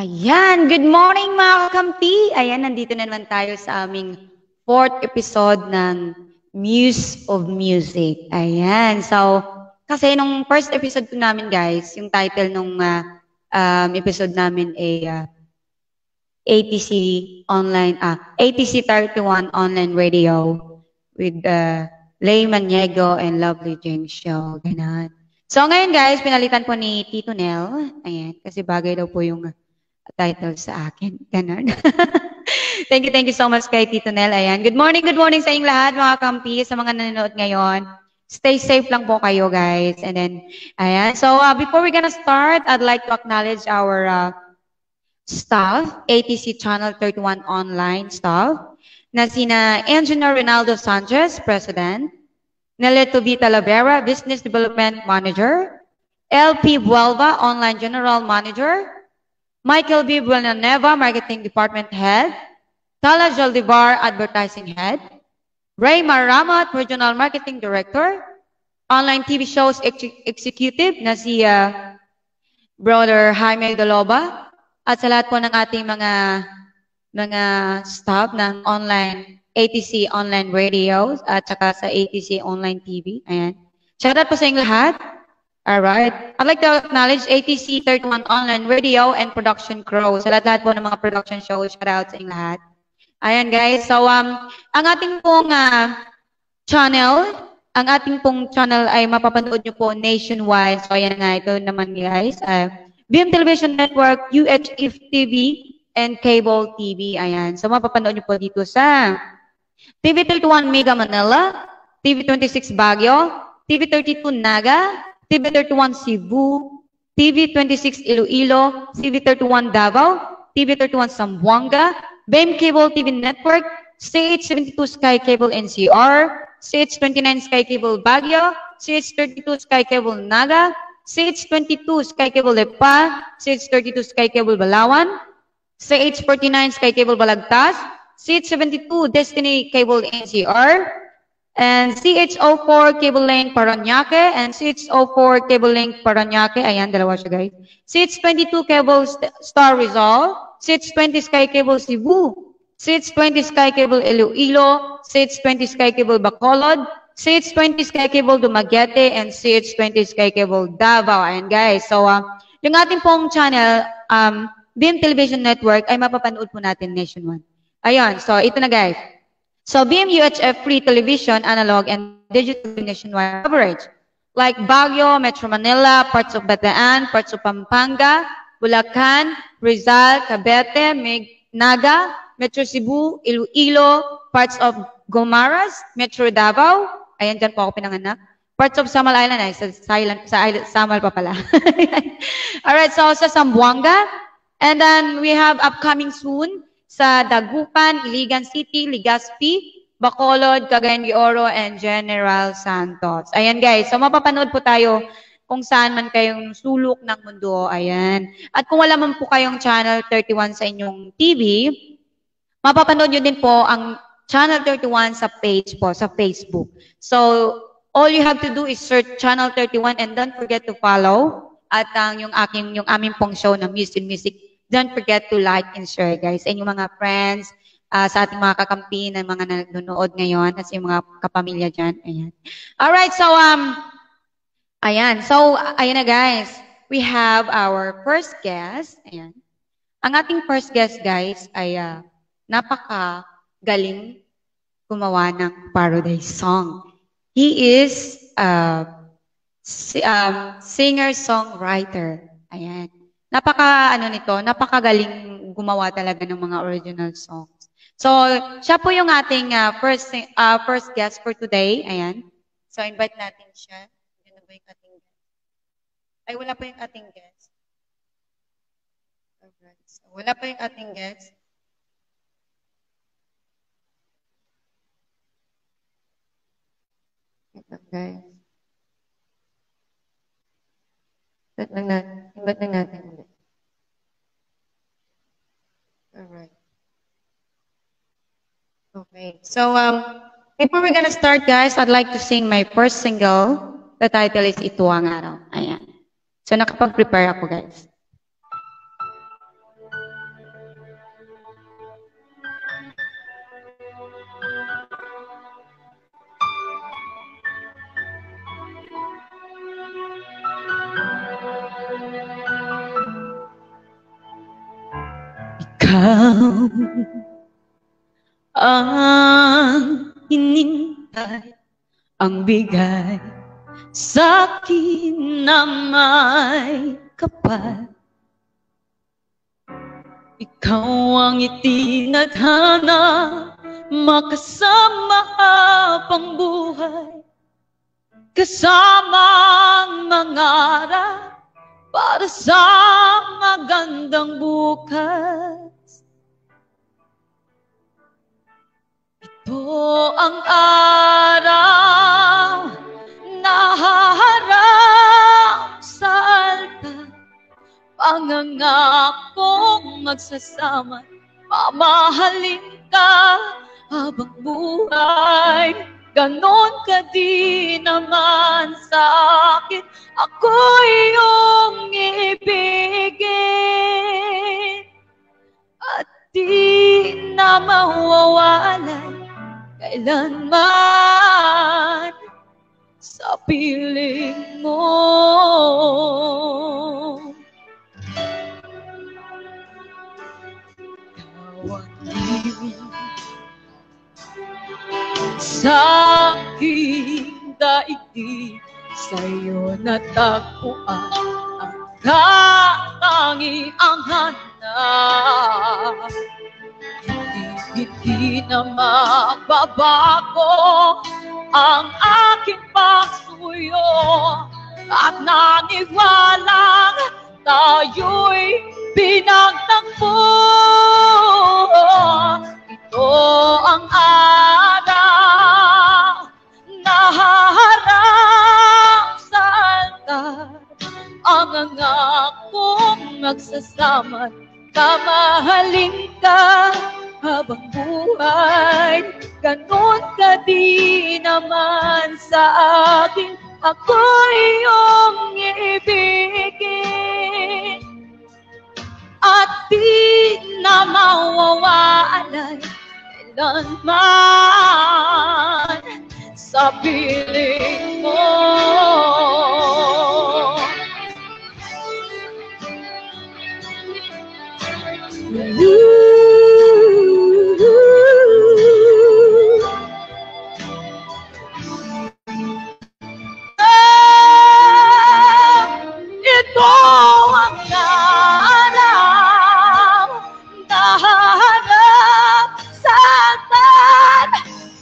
Ayan, good morning mga kakampi! Ayan, nandito na naman tayo sa aming 4th episode ng Muse of Music. Ayan, so, kasi nung first episode ko namin guys, yung title nung episode namin ay ATC Online, ATC 31 Online Radio with Lay Maniego and Lovely Jane Show. Ganun. So ngayon guys, pinalitan po ni Tito Nel. Ayan, kasi bagay daw po yung title sa akin. Ganun. Thank you so much kay Tito Nel. Ayan. Good morning sa inyong lahat mga kampi, sa mga nanonood ngayon. Stay safe lang po kayo guys. And then, ayan. So before we're gonna start, I'd like to acknowledge our staff, ATC Channel 31 online staff, na sina Engineer Ronaldo Sanchez, President, Nelito B. Talavera, Business Development Manager, LP Buelva, Online General Manager, Michael B. Villanueva, Marketing Department Head, Tala Jaldivar, Advertising Head, Ray Maramat, Regional Marketing Director, Online TV Shows Executive na si Brother Jaime Doloba, at sa lahat po ng ating mga staff ng online ATC Online Radio at saka sa ATC Online TV. Ayan. Shout out po sa inyong lahat. Alright. I'd like to acknowledge ATC 31 Online Radio and Production Crew. Sa lahat po ng mga production shows, shout out sa inyong lahat. Ayan guys. So, ang ating pong channel ay mapapanood nyo po nationwide. So, ayan nga, ito naman guys. BM Television Network, UHF TV, and Cable TV. Ayan. So, mapapanood nyo po dito sa TV31 Mega Manila, TV26 Baguio, TV32 Naga, TV31 Cebu, TV26 Iloilo, TV31 Davao, TV31 Zamboanga, BEM Cable TV Network, CH72 Sky Cable NCR, CH29 Sky Cable Baguio, CH32 Sky Cable Naga, CH22 Sky Cable Lepa, CH32 Sky Cable Balawan, CH49 Sky Cable Balagtas, CH72 Destiny Cable NCR, and CH04 Cable Link Paranaque, and CH04 Cable Link Paranaque. Ayan, dalawa siya guys. CH22 Cable Star Rizal, CH20 Sky Cable Cebu, CH20 Sky Cable Iloilo, CH20 Sky Cable Bacolod, CH20 Sky Cable Dumaguete, and CH20 Sky Cable Davao. Ayan guys. So, yung ating pong channel, BM Television Network, ay mapapanood po natin nationwide. Ayan. So, ito na guys. So, BM UHF Free Television, Analog, and Digital nationwide coverage. Like Baguio, Metro Manila, parts of Bataan, parts of Pampanga, Bulacan, Rizal, Cavite, Naga, Metro Cebu, Iloilo, parts of Gomaras, Metro Davao. Ayan, dyan po ako pinanganak. Parts of Samal Island, ay, sa Samal pa pala. Alright, so sa Zamboanga. And then we have upcoming soon sa Dagupan, Iligan City, Legazpi, Bacolod, Cagayan de Oro, and General Santos. Ayan guys, so mapapanood po tayo kung saan man kayong sulok ng mundo. Ayan. At kung wala man po kayong Channel 31 sa inyong TV, mapapanood nyo din po ang Channel 31 sa page po, sa Facebook. So, all you have to do is search Channel 31 and don't forget to follow. At yung aming pong show na Muse in Music, don't forget to like and share, guys. And yung mga friends, sa ating mga kakampi na mga nanonood ngayon, at yung mga kapamilya dyan. Ayan. Alright, so, ayan. So, ayan na, guys. We have our first guest. Ayan. Ang ating first guest, guys, ay napakagaling gumawa ng parody song. He is singer-songwriter. Ayan. Napakagaling gumawa talaga ng mga original songs. So, siya po yung ating first guest for today. Ayan. So, invite natin siya. Ano ba yung ating guest? Ay, wala pa yung ating guest. Alright. So, wala pa yung ating guest. Ito, guys. Invite lang natin ulit. Alright. Okay. So, before we're gonna start, guys, I'd like to sing my first single. The title is Ito Ang Araw. Ayan. So, nakapag-prepare ako, guys. Ikaw ang hinintay, ang bigay sa akin na may kapal. Ikaw ang itinadhana, makasama habang buhay, kasamang mangarap para sa magandang bukas. Ito ang araw na haharap sa altar, pangangakong magsasama, mamahalin ka habang buhay. Ganon ka din naman sa akin, ako iyong ibigin. At di na mawawalay kailanman sa piling mo. Tawagin sa aking daigdig, sa'yo natagpuan ang katangiang hanap. Hindi na magbabago ang aking pagsuyo at naniwalang tayo'y pinagtagpo. Ito ang araw na haharap sa altar, ang angakong magsasama, kamahalin ka habang buhay. Ganon ka din naman sa akin, ako iyong ibigin. At di na mawawalay kailanman sa piling mo. Ito ang araw na harap sa altar,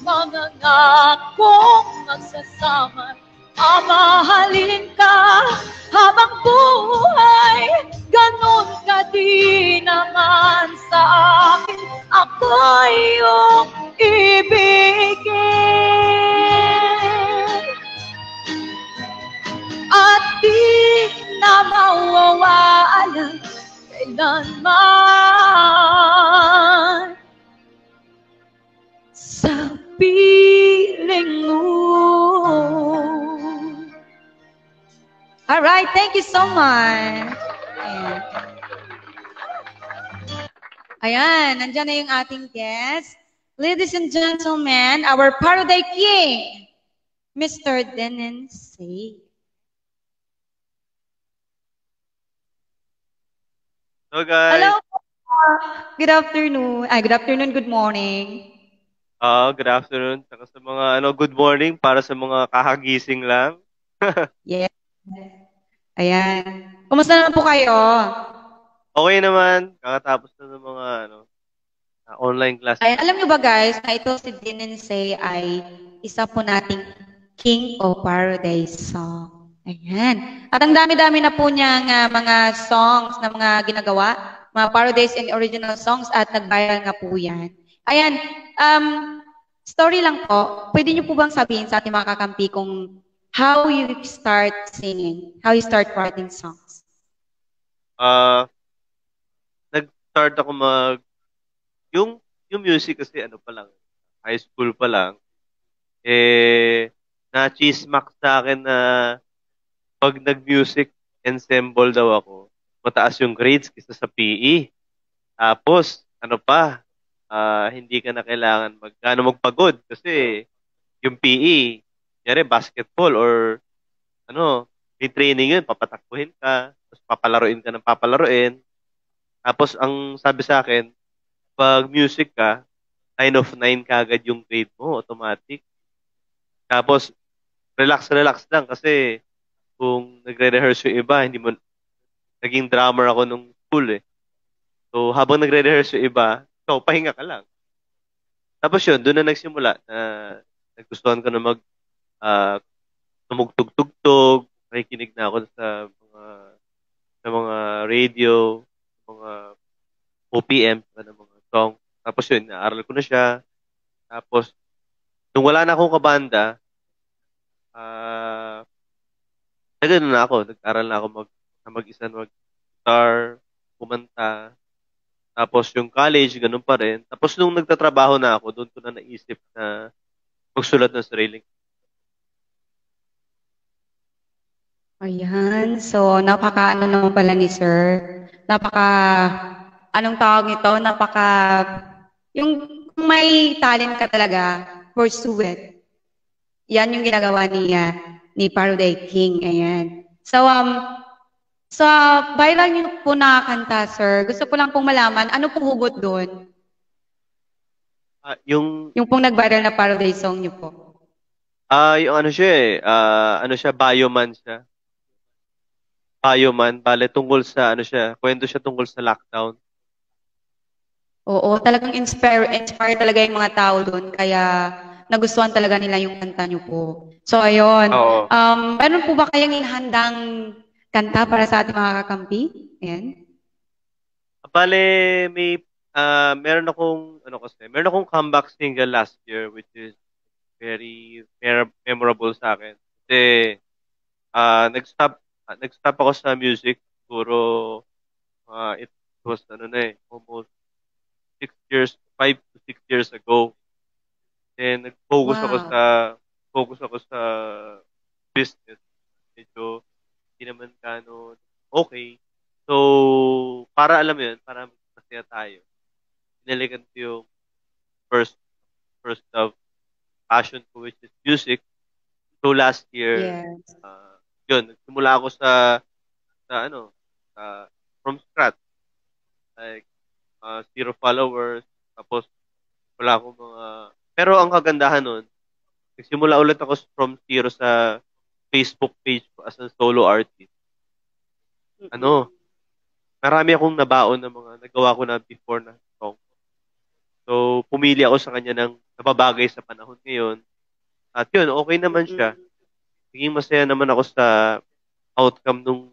mga ngakong magsasama, mamahalin ka habang buhay. Ganon ka din naman sa akin, ako iyong ibigin. At di na mawawala kailanman sa piling mo. Alright, thank you so much. Ayan, nandyan na yung ating guest. Ladies and gentlemen, our Parody King, Mr. Denon Say. Hello guys. Hello. Good afternoon. Good afternoon, good morning. Good afternoon. Saka sa mga good morning para sa mga kakagising lang. Yes. Ayan. Kumusta naman po kayo? Okay naman. Kakatapos na ng mga online class. Ayan, alam niyo ba guys, na ito si Denon Say ay isa po nating King of Paradise song. Ayan. At ang dami-dami na po niyang mga songs na mga ginagawa, mga parodies and original songs at nag-viral nga po yan. Ayan. Story lang po. Pwede niyo po bang sabihin sa ating mga kakampi kung how you start singing, how you start writing songs? Nag-start ako yung music kasi pa lang, high school pa lang, na-chismak sa akin na pag nag-music ensemble daw ako, mataas yung grades kaysa sa PE. Tapos, hindi ka na kailangan magpagod kasi yung PE, kunyari basketball or may training yun, papatakbuhin ka, tapos papalaruin ka ng papalaruin. Tapos, ang sabi sa akin, pag music ka, 9 of 9 kagad yung grade mo, automatic. Tapos, relax lang kasi kung nagre-rehearse yung iba, hindi mo, naging drummer ako nung school eh. So, habang nagre-rehearse yung iba, ikaw, pahinga ka lang. Tapos yun, doon na nagsimula na nagustuhan ko na ah, tumugtog-tugtog, nakikinig na ako sa mga radio, mga OPM, na mga song. Tapos yun, naaral ko na siya. Tapos, nung wala na akong kabanda, ah, nagano na ako, nag-aral na ako mag-isa na mag-guitar, kumanta. Tapos yung college, ganun pa rin. Tapos nung nagtatrabaho na ako, doon ko na naisip na magsulat ng sariling. Ayan. So, napaka-ano naman pala ni Sir. Napaka, anong tawag nito? Yung kung may talent ka talaga, pursue it. Yan yung ginagawa ni Paroday King. Ayan. So, sa viral niyo po na kanta, Sir, gusto ko lang pong malaman, ano pong hugot doon? Yung pong nag-viral na Paroday song niyo po. Yung ano siya eh, ano siya, bioman siya. Bioman, bale tungkol sa ano siya, kwento siya tungkol sa lockdown. Oo, talagang inspire talaga yung mga tao doon. Kaya nagustuhan talaga nila yung kanta niyo po. So, ayun. Oo. Meron po ba kayang inhandang kanta para sa ating mga kakampi? Ayan. Bale, meron akong comeback single last year which is very memorable sa akin. Kasi nag-stop ako sa music siguro it was almost 6 years, 5 to 6 years ago. Then Wow. focus ako sa business. Medyo hindi naman gano'n okay. So, para alam mo yun, para masaya tayo. Pinalikan ko yung first first love passion ko which is music. So last year, Yes. yun, nagsimula ako sa ano, from scratch. Like, 0 followers. Tapos, wala akong mga... Pero ang kagandahan nun, nagsimula ulit ako from zero sa Facebook page ko as a solo artist. Ano, marami akong nabaon ng mga nagawa ko na before na song. So, pumili ako sa kanya ng nababagay sa panahon ngayon. At yun, okay naman siya. Naging masaya naman ako sa outcome nung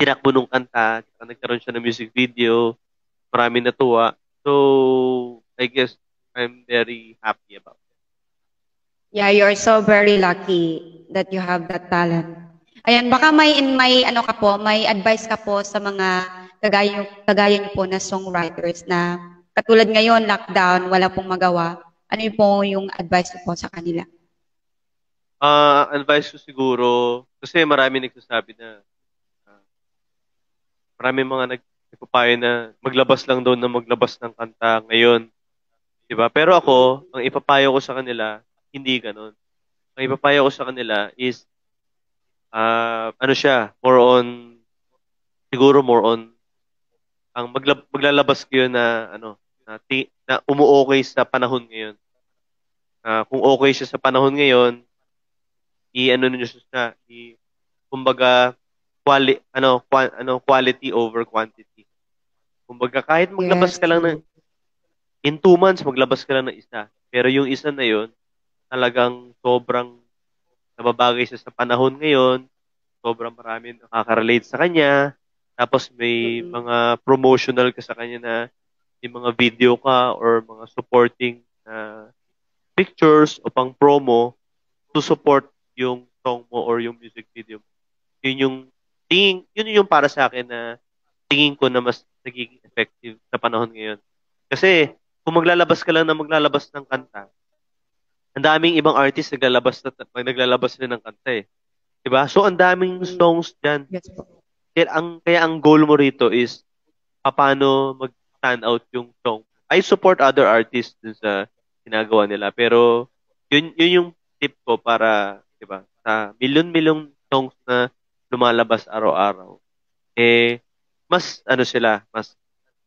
tinakbo nung kanta. Tsaka nagkaroon siya ng music video. Marami natuwa. So, I guess I'm very happy about it. Yeah, you're so very lucky that you have that talent. Ayan, baka may ano ka po, may advice ka po sa mga kagaya niyo po na songwriters na katulad ngayon, lockdown, wala pong magawa. Ano yung po yung advice niyo po sa kanila? Advice ko siguro, kasi marami nagsasabi na, ah, marami mga nagpapayo na maglabas lang daw na maglabas ng kanta ngayon. Diba? Pero ako, ang ipapayo ko sa kanila, hindi ganun. Ang ipapayo ko sa kanila is, ano siya, siguro more on, maglalabas kayo na, na umuokay sa panahon ngayon. Kung okay siya sa panahon ngayon, i-ano niyo siya, kumbaga, quality over quantity. Kumbaga, kahit maglabas Yes. ka lang in 2 months, maglabas ka lang ng isa. Pero yung isa na yon talagang sobrang nababagay siya sa panahon ngayon, sobrang marami nakaka-relate sa kanya, tapos may Mm-mm. mga promotional ka sa kanya na may mga video ka or mga supporting pictures o pang promo to support yung song mo or yung music video mo. Yun yung para sa akin na tingin ko na mas nagiging effective sa panahon ngayon. Kasi kung maglalabas ka lang na maglalabas ng kanta, ang daming ibang artist naglalabas na ng kanta eh. 'Di ba? So ang daming Mm. songs diyan. Yes po. Kaya ang goal mo rito is paano mag-stand out yung song. I support other artists dun sa ginagawa nila, pero yun yung tip ko para, 'di ba? Sa milyon-milyong songs na lumalabas araw-araw, mas ano sila, mas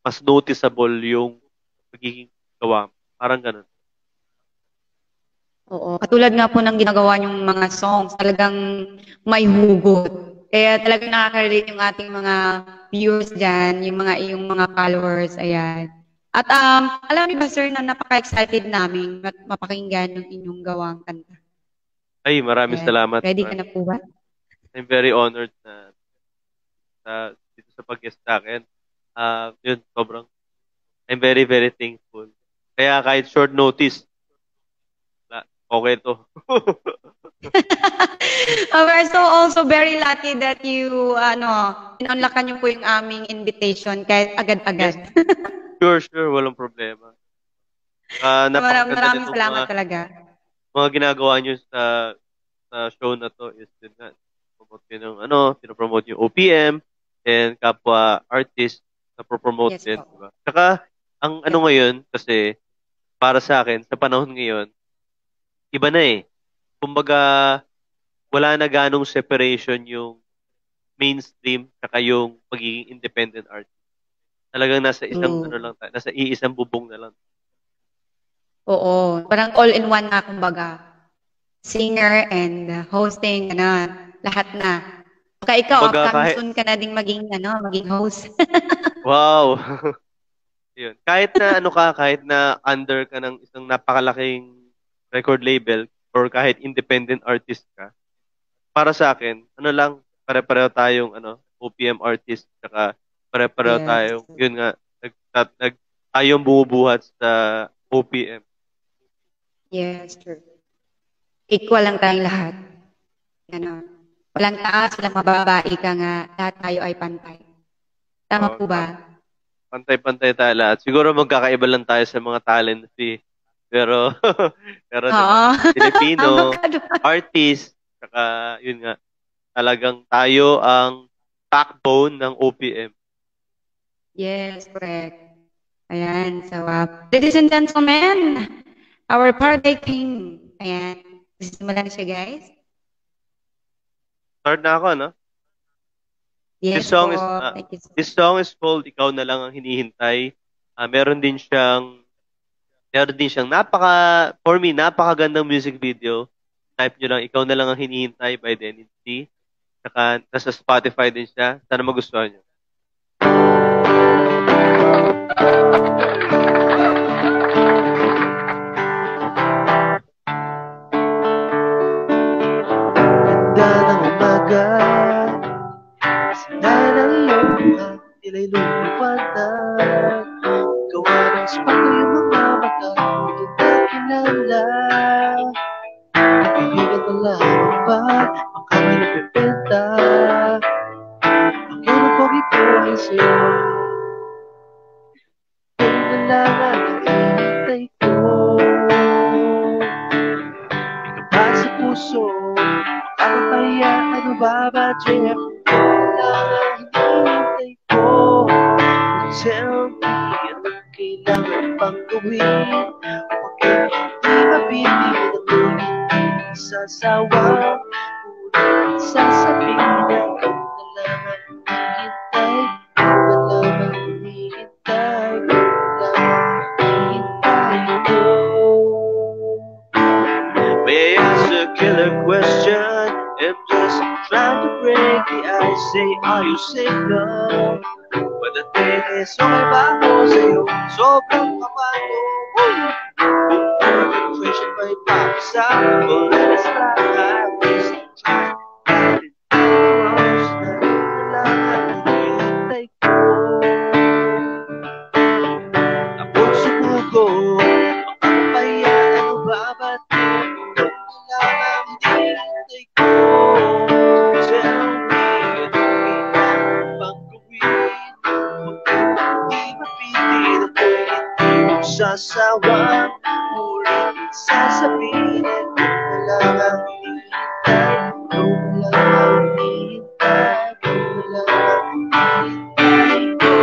mas noticeable yung magiging gawa mo. Parang ganun. Oo. Katulad nga po ng ginagawa yung mga songs, talagang may hugot. Kaya talagang nakaka-relate yung ating mga viewers dyan, yung mga followers, ayan. At alam niyo ba sir na napaka-excited namin mapakinggan yung inyong gawang kanta. Ay, maraming Ayan. salamat. Ready ka na po ba? I'm very honored na dito sa pag-guest sa akin. Yun, sobrang, I'm very, very thankful. Kaya kahit short notice, okay to. We're so also very lucky that you, inunlakan niyo po yung aming invitation kahit agad-agad. Sure, walang problema. Maraming salamat talaga. Mga ginagawa niyo sa show na to is yun nga, pinopromote yung OPM and kapwa artist na promote din. Diba? Saka, ang ngayon, kasi para sa akin, sa panahon ngayon, iba na eh. Kumbaga, wala na ganong separation yung mainstream saka yung pagiging independent artist. Talagang nasa isang nasa iisang bubong na lang. Oo, parang all-in-one na kumbaga. Singer and hosting, lahat na. Kaya ikaw, soon ka na ding maging host. Wow. Yun. Kahit na under ka ng isang napakalaking record label or kahit independent artist ka, para sa akin, pare-pareho tayong OPM artist, saka pare-pareho tayong, yun nga, tayong bumubuhat sa OPM. Yes, true. Equal lang tayong lahat. Walang taas, walang mababa, ika nga, lahat tayo ay pantay. Tama po ba? Pantay-pantay tayo lahat. Siguro magkakaiba lang tayo sa mga talent fee. Pero Filipino, artist, saka yun nga, talagang tayo ang backbone ng OPM. Yes, correct. Ayan, so ladies and gentlemen, our party king. Ayan, simulan na siya guys. Start na ako, no? Yes, this song is called Ikaw na lang ang hinihintay. Meron din siyang for me, napakagandang music video. Type nyo lang, Ikaw na lang ang hinihintay by Dennis C. Saka, nasa Spotify din siya. Sana magustuhan nyo. Ganda ng umaga, sila ng iyong buha, sila'y lumiwanag. Gawa ng spako yung mga mata, hindi na kilala. Kaibigan na lamang ba, baka may napipenta. Ang iyong pogi po ay sa'yo. Ikaw na lang ang hinihintay ko. May kapal sa puso, makakapaya, ano ba ba, Jeff? Ikaw na lang ang hinihintay ko. Tell me, anong kailangan pang gawin? Bakit di mapipili ng ulit sasawa? Ulit sasabihin na ikaw na lang ang hinihintay. Ikaw na lang ang hinihintay. Ikaw na lang ang hinihintay ko. May I ask a killer question? I'm just trying to break the ice. Say, are you single? Pagdating is okay ba ako sa'yo? Sobrang kapano. Kung question pa ipapasa, well, let us fly. Please try to get it close. Na lang ang hinihintay ko. Tapos sumugo, makakapaya, ano ba ba't ito? Na lang ang hinihintay ko. Tell me, anong kailangan pang gawin? Di mapili na po hindi mo sasawa. Muling sasabihin na lang ang hinihintay. Ikaw na lang ang hinihintay. Ikaw na lang ang hinihintay ko.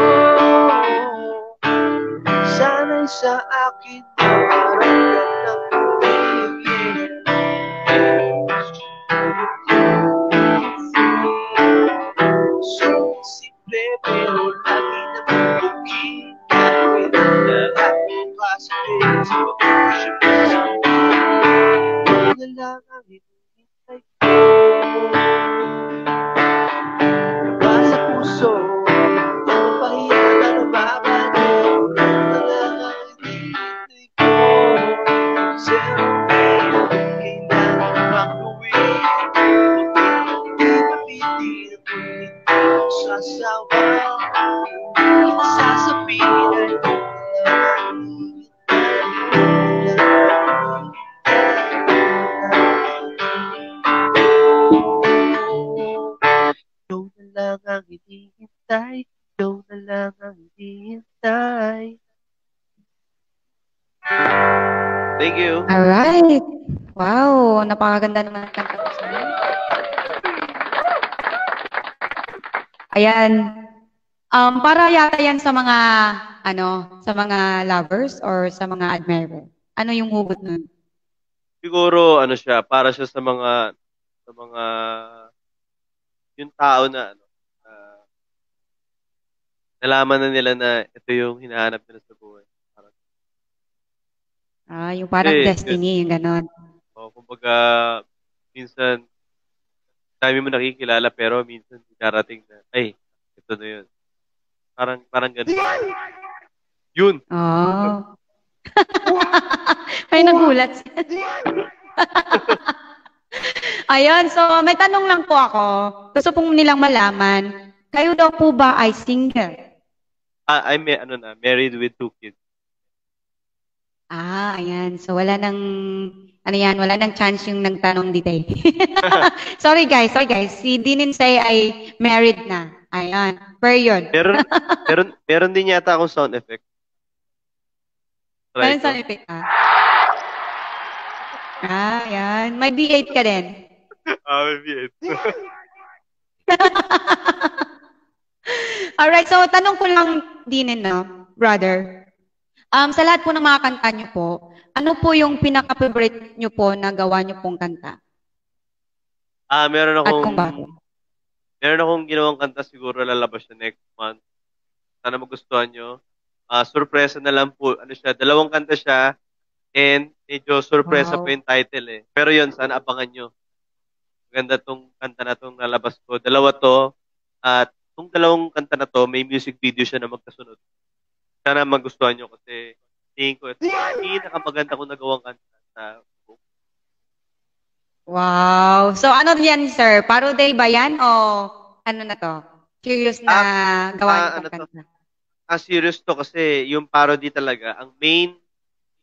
Sana'y sa akin maramdaman ng pag-ibig. So simple pero lagi naman bukid. sasabihin. Ikaw na lang ang hinihintay. Ikaw na lang ang hinihintay. Thank you. Alright. Wow, napakaganda naman ang kanta ko sa'yo. Ayan. Para yata yan sa mga, sa mga lovers or sa mga admirer. Ano yung hugot nun? Siguro, siya, para siya sa mga, yung tao na, nalaman na nila na ito yung hinahanap nila sa buhay. Yung parang destiny, yung ganon. Kumbaga, minsan, dami mo nakikilala, pero minsan darating na, ay, ito na yun. Parang ganun. Yun! Oh. Ay, nagulat. Ayun, so may tanong lang po ako. Gusto pong nilang malaman, kayo daw po ba ay single? I'm married with 2 kids. Ayan. So wala nang, wala nang chance yung nagtanong dito. Sorry guys. Si Dininsay ay married na. Ayan. Period. Meron din yata akong sound effect. Meron sound effect ayan. May B8 ka din. May B8. Alright, so tanong ko lang din, brother. Sa lahat po ng mga kanta nyo po, ano po yung pinaka-favorite nyo po na gawa nyo pong kanta? Meron At kung bakit? Meron akong ginawang kanta, siguro lalabas siya next month. Sana magustuhan nyo. Surpresa na lang po. Siya, 2 kanta siya, and medyo surpresa po yung title eh. Pero yun, sana abangan nyo. Maganda tong kanta na tong lalabas ko. 2 to, at tong 2 kanta na to, may music video siya na magkasunod. Sana magustuhan nyo kasi tingin ko ito pinakamaganda kong nagawang kanta sa book. Wow! So ano yan, sir? Parody ba yan o ano na to? Serious na gawa nyo kanta? Serious to kasi yung parody talaga, ang main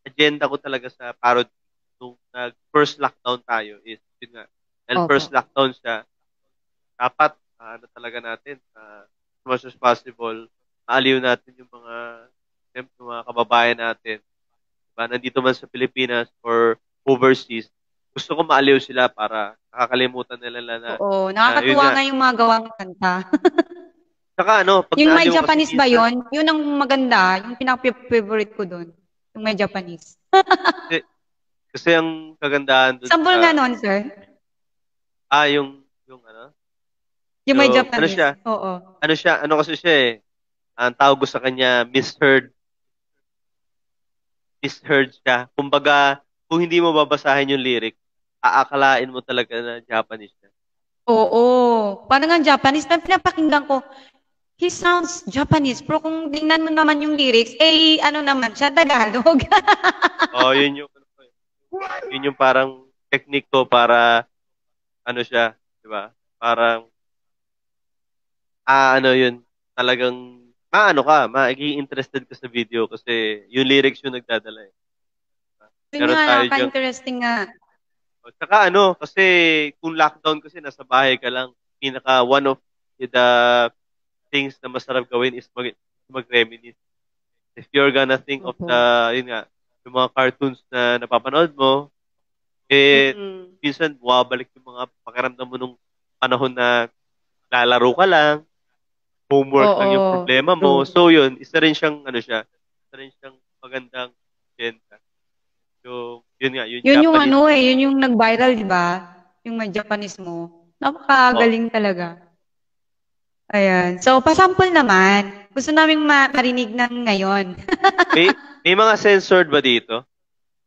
agenda ko talaga sa parody nung first lockdown tayo is yun nga. Dahil first lockdown siya, dapat talaga natin as much as possible maaliw natin yung mga kababayan natin. Diba? Nandito man sa Pilipinas or overseas, gusto ko maaliw sila para nakakalimutan nila na. Oo, nakakatuwa nga yung mga gawang kanta. Saka pag yung may Japanese ba yun? Yun ang maganda, yung pinaka-favorite ko doon. Yung may Japanese. kasi ang kagandahan doon. Sample nga nun, sir. Yung Yung may Japanese. Ano siya? Oo. Kasi siya eh. Ang tawag ko sa kanya, misheard. Misheard siya. Kumbaga, kung hindi mo babasahin yung lyric, aakalain mo talaga na Japanese siya. Oo. Parang nga Japanese, na pinapakinggan ko, he sounds Japanese. Pero kung tingnan mo naman yung lyrics, naman siya, Tagalog. Yun yung parang technique ko para, siya, di ba? Parang, yun, talagang, magiging interested ka sa video kasi yung lyrics yung nagdadala eh. Pero nga, ka-interesting nga. Tsaka kasi kung lockdown kasi nasa bahay ka lang, one of the things na masarap gawin is mag-reminisce. If you're gonna think of yung mga cartoons na napapanood mo, minsan buwabalik yung mga pakiramdam mo nung panahon na lalaro ka lang, homework lang yung problema mo. So yun, isa rin siyang magandang agenda. So, yun yun Japanese. Yun yung nag-viral, di ba? Yung may Japanese mo. Napakagaling talaga. Ayan. So, pasample naman. Gusto naming marinig na ngayon. may mga censored ba dito?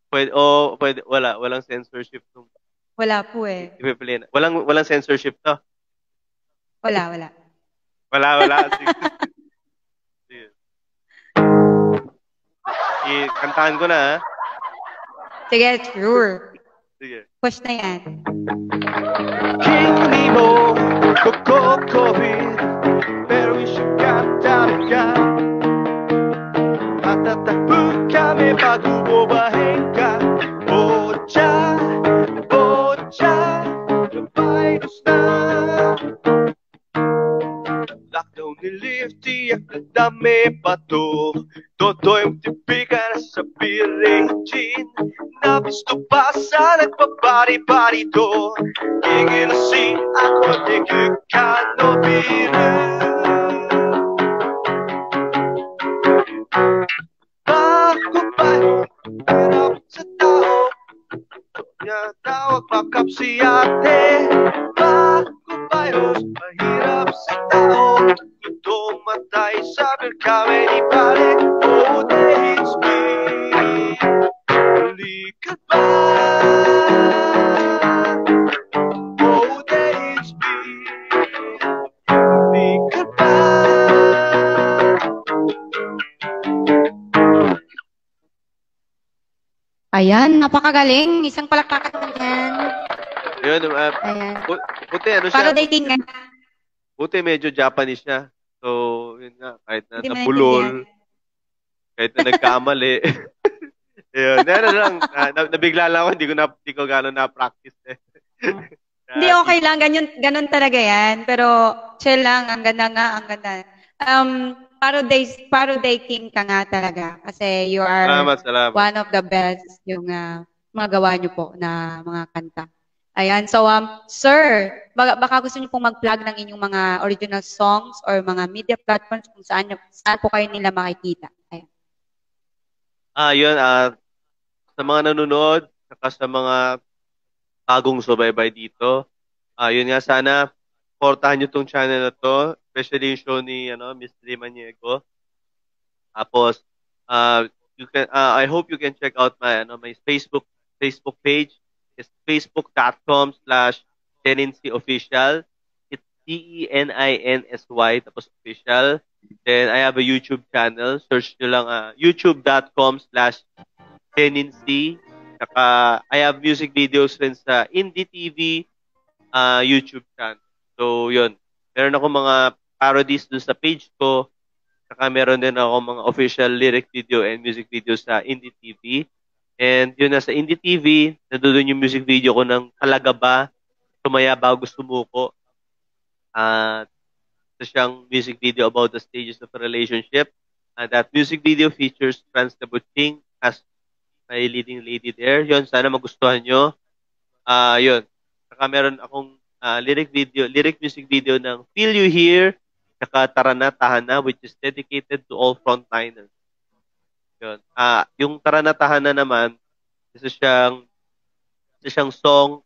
Pwede, walang censorship. Wala po eh. Walang censorship to? Wala. Wala. Sige. Kantahan ko na, ha? Sige, sure. Sige. Push na yan. King Nemo, COVID, pero talaga. Matatakbo kami pag bumabahin ka. Bocha, virus na. Lockdown ni Lifty, at nadami pa to. Toto'y tipika na sa Regine. Nabisto pa sa nagpapari-pari to. Gigilasi ako di kakanobira. Ako ba'y hirap sa tao? Niya tawag makap si ate. Ako ba'y mahirap sa tao? Tumatay sa kami ni pare. Oh, days me. Likat ba? Oh, days me. Likat ba? Ayan, napakagaling. Isang palakpakan naman yan. Yun, Ayan. buti ano siya? Para dating nga. Buti medyo Japanese siya. So, yun nga, kahit na Hindi mo nabulol, naintindihan. kahit na nagkamali. Yun, lang, nabigla lang ako, hindi ko gano'n na-practice eh. Hindi, okay lang. Ganun talaga yan. Pero, chill lang. Ang ganda nga, ang ganda. Parodating ka nga talaga. Kasi you are Salamat. one of the best yung mga gawa niyo po na mga kanta. Ayan. So, sir, baka gusto niyo pong mag-plug ng inyong mga original songs or mga media platforms kung saan po kayo nila makikita. Ayan. Yun, sa mga nanonood, saka sa mga bagong subaybay dito, yun nga, sana supportahan nyo tong channel na to, especially yung show ni Miss Lee Maniego. Tapos, I hope you can check out my Facebook page. It's facebook.com/TenancyOfficial. It's TENINSY, tapos official. Then I have a YouTube channel. Search nyo lang youtube.com/Tenancy. Saka I have music videos rin sa Indie TV YouTube channel. So, yun. Meron ako mga parodies dun sa page ko. Saka meron din ako mga official lyric video and music video sa Indie TV. And yun, nasa Indie TV, nandun yung music video ko ng Talaga Ba, Sumaya Bago Sumuko. Ito siyang music video about the stages of a relationship. And that music video features Franz Cabuching as my leading lady there. Yun, sana magustuhan nyo. Yun. Saka meron akong lyric music video ng Feel You Here, saka Tara Na Tahana, which is dedicated to all frontliners. Yun. Yung Tara Na Tahana naman, isa siyang song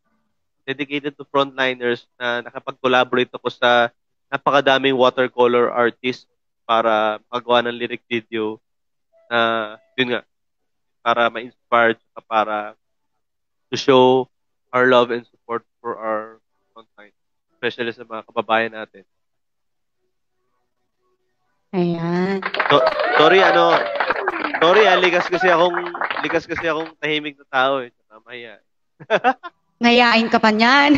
dedicated to frontliners na nakapag-collaborate ako sa napakadaming watercolor artist para magawa ng lyric video na yun nga, para ma-inspire, para to show our love and support for our frontline, especially sa mga kababayan natin. Ayan. Sorry, likas kasi akong tahimik na tao eh. Mahiya. Ngayain ka pa niyan.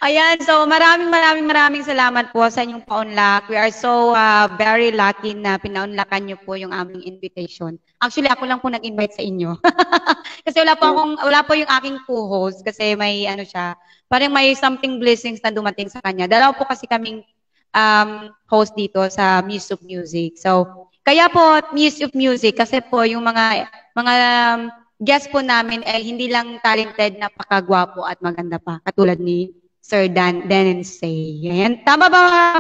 Ayan, so maraming salamat po sa inyong paunlak. We are so very lucky na pinaunlakan niyo po yung aming invitation. Actually, ako lang po nag-invite sa inyo. Kasi wala po yung aking co-host kasi may parang may something blessings na dumating sa kanya. Dalawa po kasi kaming host dito sa Muse of Music. So, kaya po Muse of Music kasi po yung mga guest po namin ay hindi lang talented, napakagwapo at maganda pa. Katulad ni Sir Dan and Say. Ayan. Tama ba?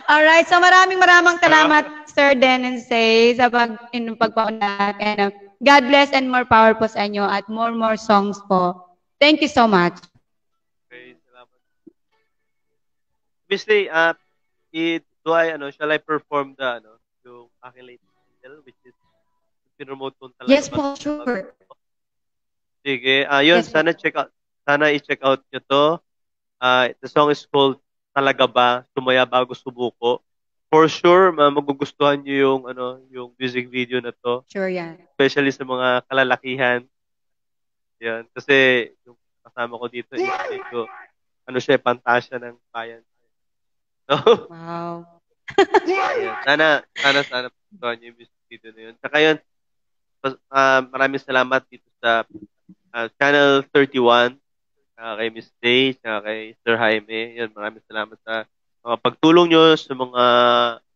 Alright. So maraming salamat Sir Dan and Say sa pagpaunlak. And God bless and more power po sa inyo at more songs po. Thank you so much. Okay, salamat. Miss Lee, shall I perform yung aking latest single, which is pinromote ko talaga. Yes po, sure. Sige, yun, Yes, sana i-check out nyo to. The song is called Talaga Ba, Sumaya Bago Subuko. For sure, magugustuhan nyo yung music video na to. Sure yan. Especially sa mga kalalakihan. Yan. Kasi yung kasama ko dito. Medyo, ano siya, pantasya ng bayan. So, Wow. ayan. Sana pagkakuan niyo yung music video na yun. Saka yun, maraming salamat dito sa Channel 31, kay Miss Day, kay Sir Jaime. Yun, maraming salamat sa mga pagtulong nyo sa mga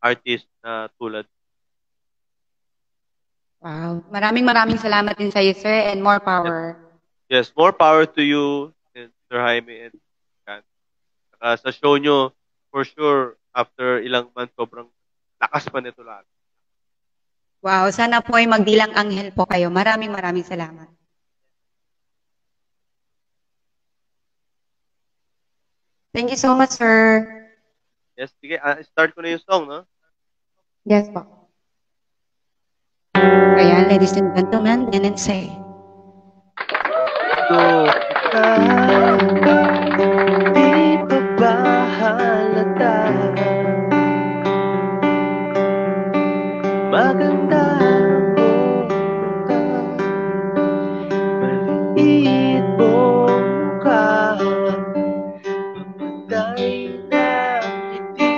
artist na tulad. Wow. Maraming salamat din sa iyo, sir, and more power. Yes, more power to you, and Sir Jaime and Kat. Sa show nyo, for sure, after ilang months, sobrang lakas pa nito lahat. Wow, sana po ay magdilang anghel po kayo. Maraming salamat. Thank you so much, sir. Yes, sige, start ko na yung song, no? Yes po. Ayan, ladies and gentlemen, and say. Go. Di pa ba halata? Maganda mo mata, maliit mong mukha, mamatay na ngiti,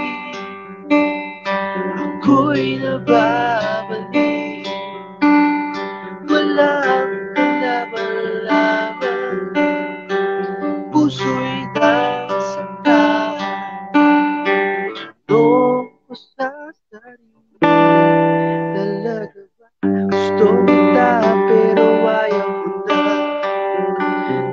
ako'y nababalik. Walang kalaban-laban, puso'y nasakta. Tanong ko sa sarili, talaga ba gusto kita pero ayaw mo na?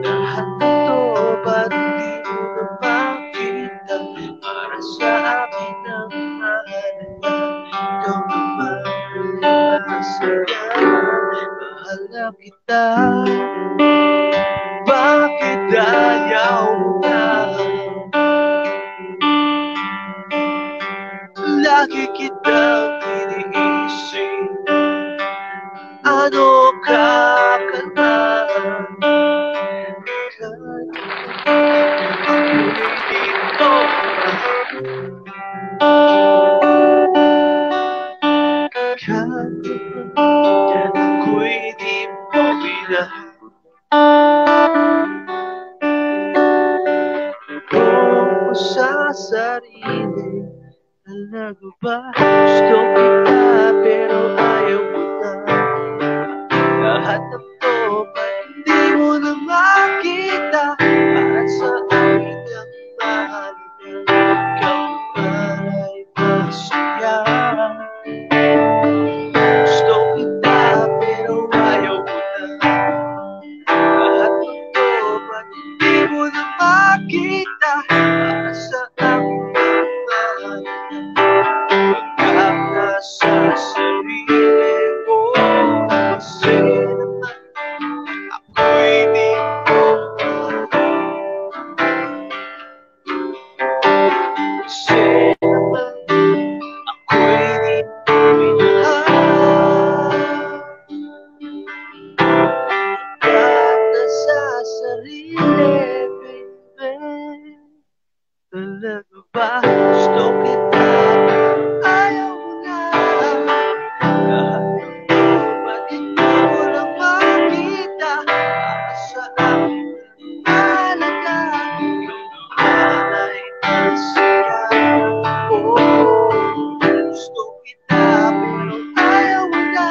Lahat ito ba't di mo na makita? Para sa akin ang mahalaga, ikaw naman ang masaya. Mahal na kita, bakit ayaw mo na? Lagi kitang iniisip, ano ka na? Ako'y dito, ako'y di mo minahal. Tanong ko sa sarili, talaga ba gusto kita pero ayaw mo na? Lahat ng to ba't hindi mo na makita? Para sa akin ang mahalaga, ikaw naman ay masaya. Gusto kita pero ayaw mo na. Lahat ng to ba't hindi mo na makita? Para sa akin ang mahalaga, pagka nasa sarili mo. Kasi naman ako'y di mo mahal. Kasi naman ako'y di mo minahal. Pagka nasa sarili, baby, talaga ba gusto kita? Ayaw mo na. Lahat ng to ba't hindi mo na makita? Para sa akin ang mahalaga, ikaw naman ay masaya. Gusto kita pero ayaw mo na.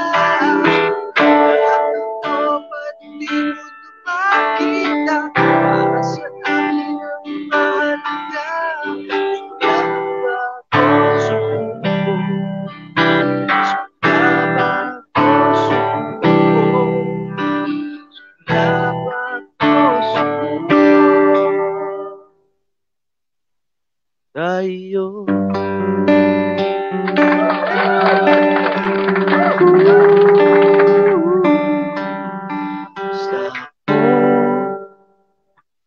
Lahat ng to ba't hindi mo na makita? Para sa akin ang mahalaga, sumama ako sa mundo. Sumama ako sa mundo. Sumama ako sa mundo. Tayo. Basta ako,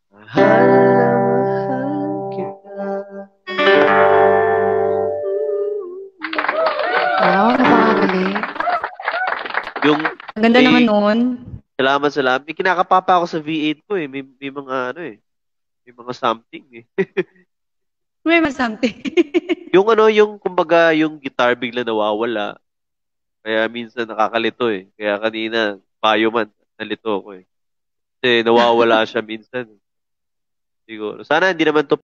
mahal na mahal kita. Wow, napakagaling. Yung Ang ganda naman noon. salamat. May kinakapapa ako sa V8 ko eh. May mga ano eh. May mga something eh. May mas something. yung kumbaga yung guitar bigla nawawala. Kaya minsan nakakalito eh. Kaya kanina, payo man, nalito ako eh. Kasi nawawala siya minsan. Siguro. Sana hindi naman to